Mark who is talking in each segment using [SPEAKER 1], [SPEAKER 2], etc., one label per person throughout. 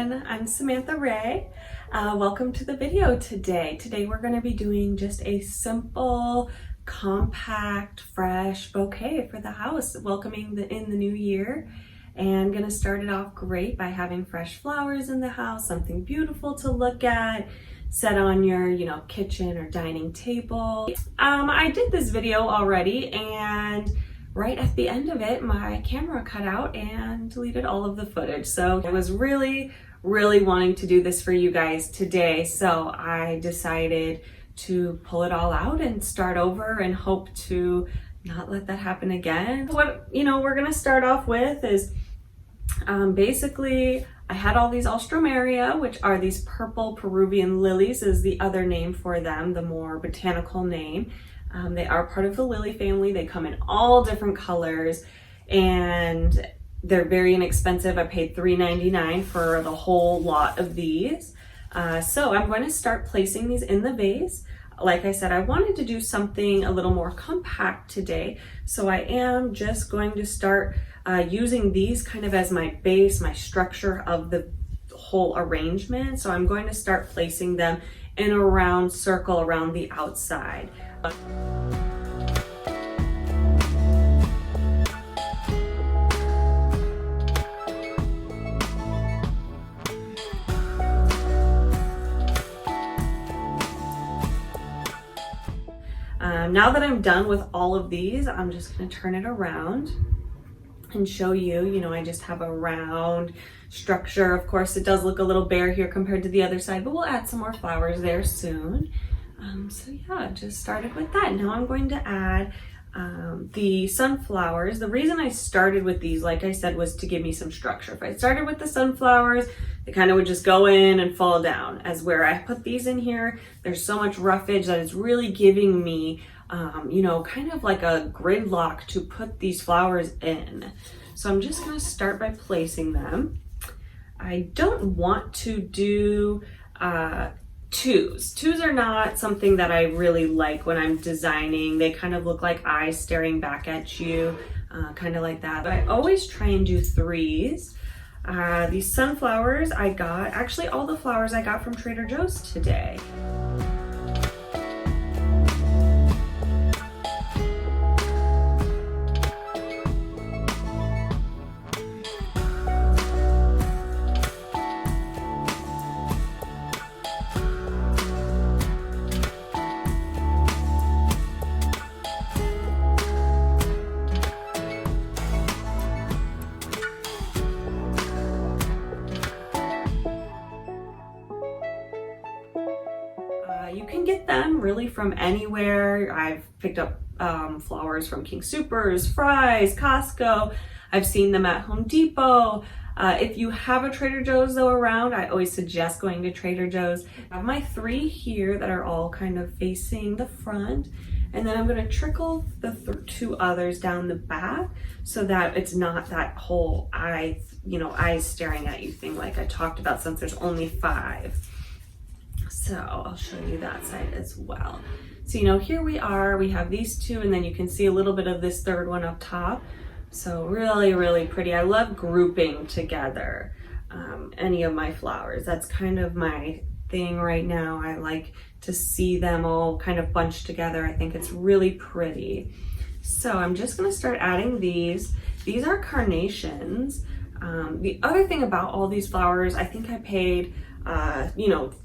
[SPEAKER 1] everyone, I'm Samantha Ray. Welcome to the video today. Today we're going to be doing just a simple, compact, fresh bouquet for the house, welcoming in the new year. And going to start it off great by having fresh flowers in the house, something beautiful to look at, set on your, kitchen or dining table. I did this video already, and right at the end of it, my camera cut out and deleted all of the footage. So I was really wanting to do this for you guys today. So I decided to pull it all out and start over and hope to not let that happen again. What, we're gonna start off with is basically I had all these Alstroemeria, which are these purple Peruvian lilies is the other name for them, the more botanical name. They are part of the lily family. They come in all different colors and they're very inexpensive. I paid $3.99 for the whole lot of these. So I'm going to start placing these in the vase. Like I said, I wanted to do something a little more compact today. So I am just going to start using these kind of as my base, my structure of the whole arrangement. So I'm going to start placing them in a round circle around the outside. Now that I'm done with all of these, I'm just going to turn it around and show you, I just have a round structure. Of course, it does look a little bare here compared to the other side, but we'll add some more flowers there soon. So yeah, just started with that. Now I'm going to add the sunflowers. The reason I started with these, like I said, was to give me some structure. If I started with the sunflowers, they kind of would just go in and fall down. As where I put these in here, there's so much roughage that it's really giving me kind of like a gridlock to put these flowers in. So I'm just going to start by placing them. I don't want to do twos. Twos are not something that I really like when I'm designing. They kind of look like eyes staring back at you, kind of like that. But I always try and do threes. These sunflowers I got, actually all the flowers I got from Trader Joe's today. You can get them really from anywhere. I've picked up flowers from King Soopers, Fry's, Costco. I've seen them at Home Depot. If you have a Trader Joe's though around, I always suggest going to Trader Joe's. I have my three here that are all kind of facing the front. And then I'm going to trickle the two others down the back so that it's not that whole eyes staring at you thing like I talked about, since there's only 5. So I'll show you that side as well. So, here we are, we have these two, and then you can see a little bit of this third one up top. So really pretty. I love grouping together any of my flowers. That's kind of my thing right now. I like to see them all kind of bunched together. I think it's really pretty. So I'm just going to start adding these. These are carnations. The other thing about all these flowers, I think I paid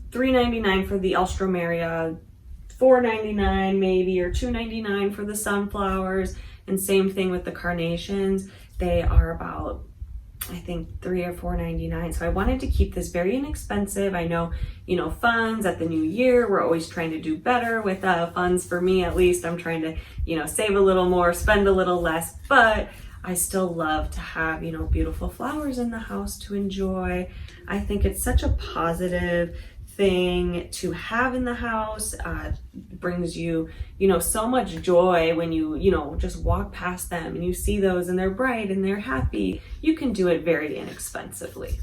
[SPEAKER 1] $3.99 for the Alstroemeria, $4.99 maybe, or $2.99 for the sunflowers, and same thing with the carnations. They are about, I think, $3 or $4.99. So I wanted to keep this very inexpensive. I know, funds at the new year, we're always trying to do better with funds. For me, at least, I'm trying to, save a little more, spend a little less, but I still love to have, beautiful flowers in the house to enjoy. I think it's such a positive thing to have in the house. Brings you, so much joy when you, just walk past them and you see those and they're bright and they're happy. You can do it very inexpensively.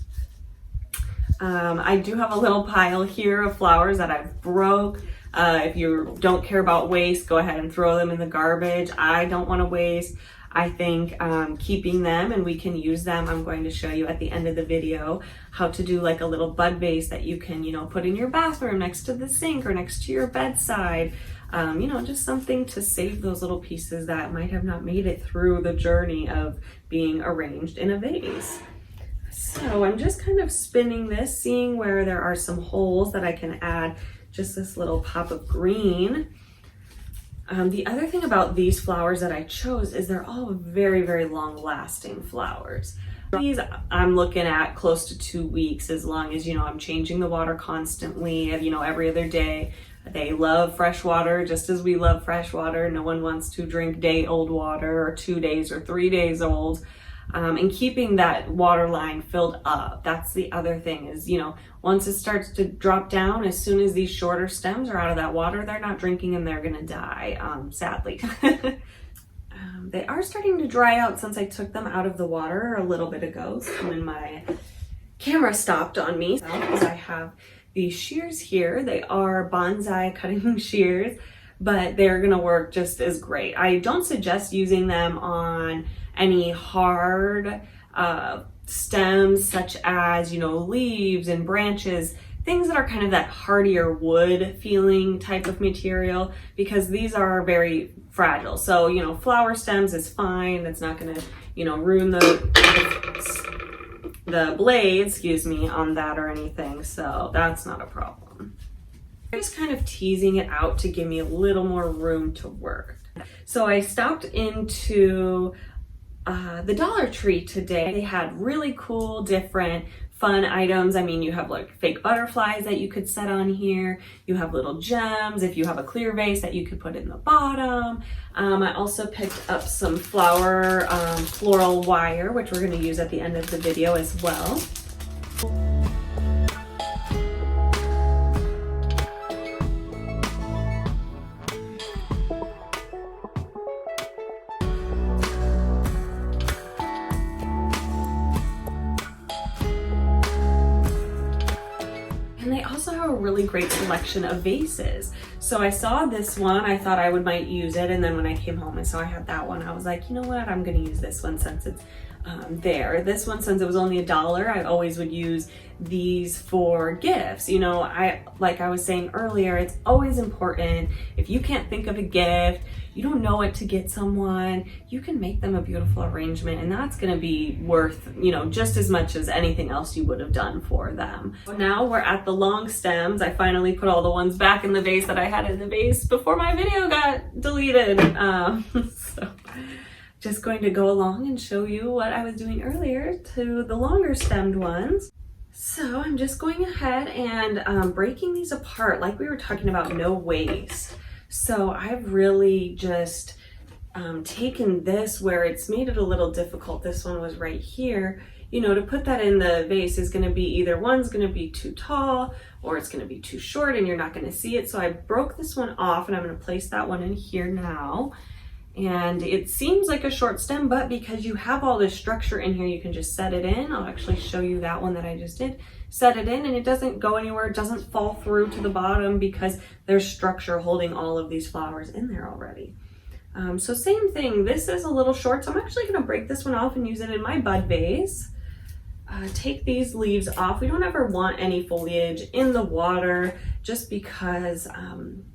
[SPEAKER 1] I do have a little pile here of flowers that I've broke. If you don't care about waste, go ahead and throw them in the garbage. I don't want to waste. I think keeping them, and we can use them. I'm going to show you at the end of the video how to do like a little bud vase that you can, you know, put in your bathroom next to the sink or next to your bedside. You know, just something to save those little pieces that might have not made it through the journey of being arranged in a vase. So I'm just kind of spinning this, seeing where there are some holes that I can add just this little pop of green. The other thing about these flowers that I chose is they're all very, very long lasting flowers. These I'm looking at close to 2 weeks, as long as, you know, I'm changing the water constantly, you know, every other day. They love fresh water just as we love fresh water. No one wants to drink day-old water or 2 days or 3 days old. And keeping that water line filled up. That's the other thing is, you know, once it starts to drop down, as soon as these shorter stems are out of that water, they're not drinking and they're gonna die, sadly. They are starting to dry out since I took them out of the water a little bit ago when my camera stopped on me. Because I have these shears here. They are bonsai cutting shears, but they're gonna work just as great. I don't suggest using them on any hard stems such as, you know, leaves and branches, things that are kind of that hardier wood feeling type of material, because these are very fragile. So, you know, flower stems is fine. It's not gonna, you know, ruin the blade, excuse me, on that or anything. So that's not a problem. I'm just kind of teasing it out to give me a little more room to work. So I stopped into the Dollar Tree today. They had really cool, different, fun items. I mean, you have like fake butterflies that you could set on here. You have little gems. If you have a clear vase that you could put in the bottom. I also picked up some flower floral wire, which we're going to use at the end of the video as well. And they also have a really great selection of vases. So I saw this one, I thought I might use it, and then when I came home and saw I had that one, I was like, you know what, I'm gonna use this one since it's there. This one, since it was only $1, I always would use these for gifts. You know, like I was saying earlier, it's always important, if you can't think of a gift, you don't know what to get someone, you can make them a beautiful arrangement, and that's gonna be worth, you know, just as much as anything else you would have done for them. Now we're at the long stems. I finally put all the ones back in the vase that I had in the vase before my video got deleted. So just going to go along and show you what I was doing earlier to the longer stemmed ones. So I'm just going ahead and breaking these apart like we were talking about, no waste. So I've really just taken this where it's made it a little difficult. This one was right here. You know, to put that in the vase is going to be either one's going to be too tall or it's going to be too short and you're not going to see it. So I broke this one off and I'm going to place that one in here now. And it seems like a short stem, but because you have all this structure in here, you can just set it in. I'll actually show you that one that I just did. Set it in and it doesn't go anywhere. It doesn't fall through to the bottom because there's structure holding all of these flowers in there already. So same thing, this is a little short, so I'm actually gonna break this one off and use it in my bud vase. Take these leaves off. We don't ever want any foliage in the water just because,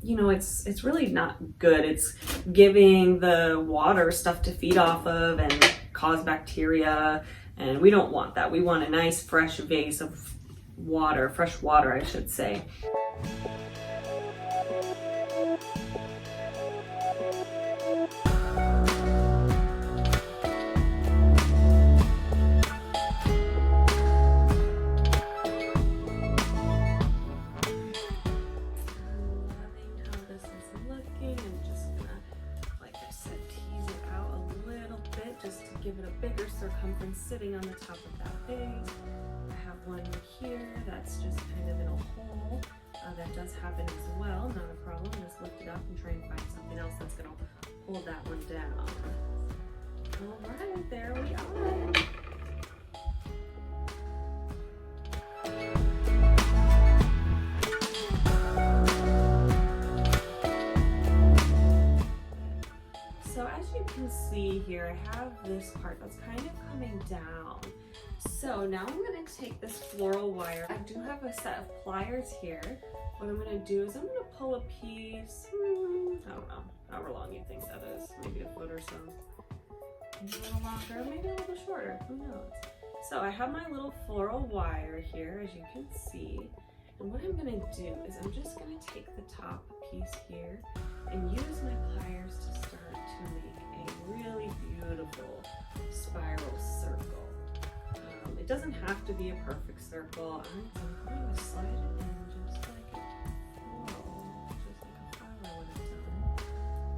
[SPEAKER 1] you know, it's really not good. It's giving the water stuff to feed off of and cause bacteria, and we don't want that. We want a nice fresh vase of water, fresh water, I should say. Give it a bigger circumference sitting on the top of that vase. I have one here that's just kind of in a hole. That does happen as well, not a problem. Just lift it up and try and find something else that's going to hold that one down. All right, there we are. So as you can see here, I have this part that's kind of coming down. So now I'm gonna take this floral wire. I do have a set of pliers here. What I'm gonna do is I'm gonna pull a piece, I don't know, however long you think that is, maybe a foot or so. Maybe a little longer, maybe a little shorter, who knows? So I have my little floral wire here, as you can see. And what I'm gonna do is I'm just gonna take the top piece here and use my pliers to start to make a really beautiful spiral circle. It doesn't have to be a perfect circle. I'm going to slide it in just like a floral, just like a flower would have done.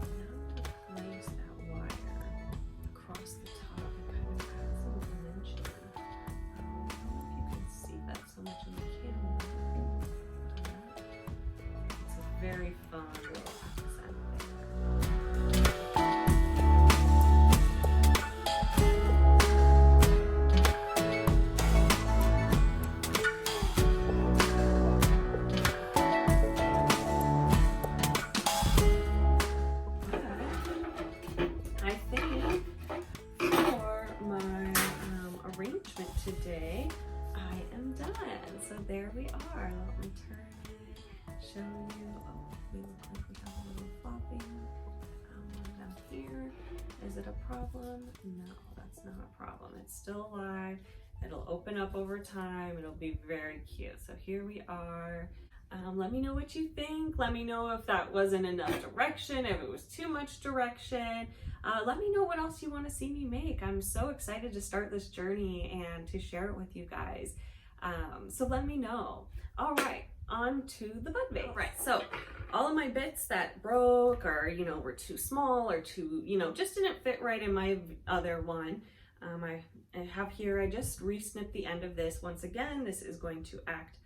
[SPEAKER 1] And now I'm going to place that wire across the top and kind of add some dimension. I don't know if you can see that so much in the camera. It's a very fun little accent there. Arrangement today, I am done. So there we are. Let me turn it, show you. Oh, we look like we have a little flopping down here. Is it a problem? No, that's not a problem. It's still alive. It'll open up over time. It'll be very cute. So here we are. Let me know what you think. Let me know if that wasn't enough direction, if it was too much direction. Let me know what else you want to see me make. I'm so excited to start this journey and to share it with you guys. So let me know. All right, on to the bud vase. All right, so all of my bits that broke or, you know, were too small or too, you know, just didn't fit right in my other one. I have here, I just re-snipped the end of this. Once again, this is going to act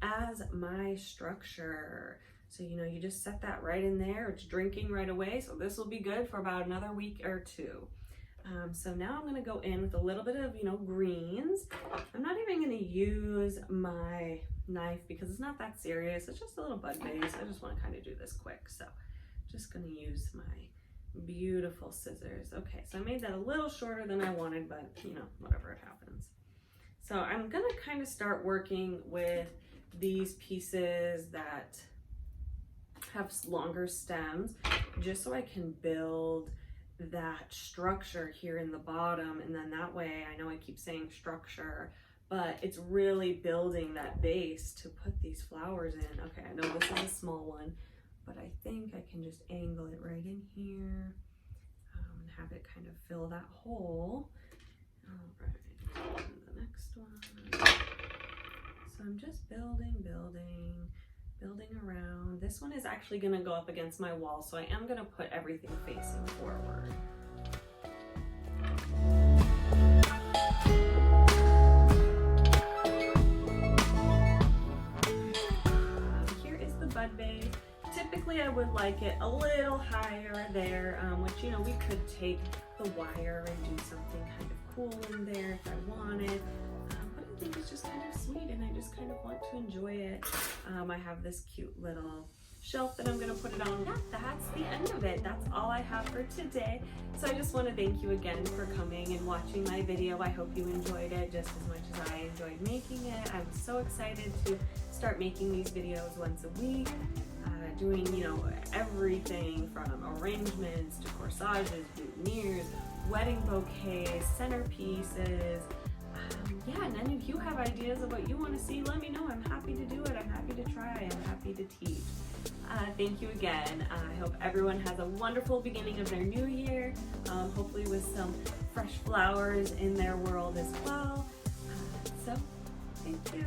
[SPEAKER 1] as my structure. So, you know, you just set that right in there. It's drinking right away. So this will be good for about another week or two. So now I'm gonna go in with a little bit of, you know, greens. I'm not even gonna use my knife because it's not that serious. It's just a little bud vase. I just wanna kind of do this quick. So just gonna use my beautiful scissors. Okay, so I made that a little shorter than I wanted, but you know, whatever, it happens. So I'm gonna kind of start working with these pieces that have longer stems, just so I can build that structure here in the bottom. And then that way, I know I keep saying structure, but it's really building that base to put these flowers in. Okay, I know this is a small one, but I think I can just angle it right in here and have it kind of fill that hole. All right, and the next one. So I'm just building around. This one is actually gonna go up against my wall, so I am gonna put everything facing forward. Here is the bud vase. Typically I would like it a little higher there, which, you know, we could take the wire and do something kind of cool in there if I wanted. I think it's just kind of sweet and I just kind of want to enjoy it. I have this cute little shelf that I'm gonna put it on. Yeah, that's the end of it. That's all I have for today. So I just want to thank you again for coming and watching my video. I hope you enjoyed it just as much as I enjoyed making it. I'm so excited to start making these videos once a week, doing, you know, everything from arrangements to corsages, boutonnieres, wedding bouquets, centerpieces. Yeah, and then if you have ideas of what you want to see, let me know. I'm happy to do it. I'm happy to try. I'm happy to teach. Thank you again. I hope everyone has a wonderful beginning of their new year, hopefully with some fresh flowers in their world as well. So, thank you.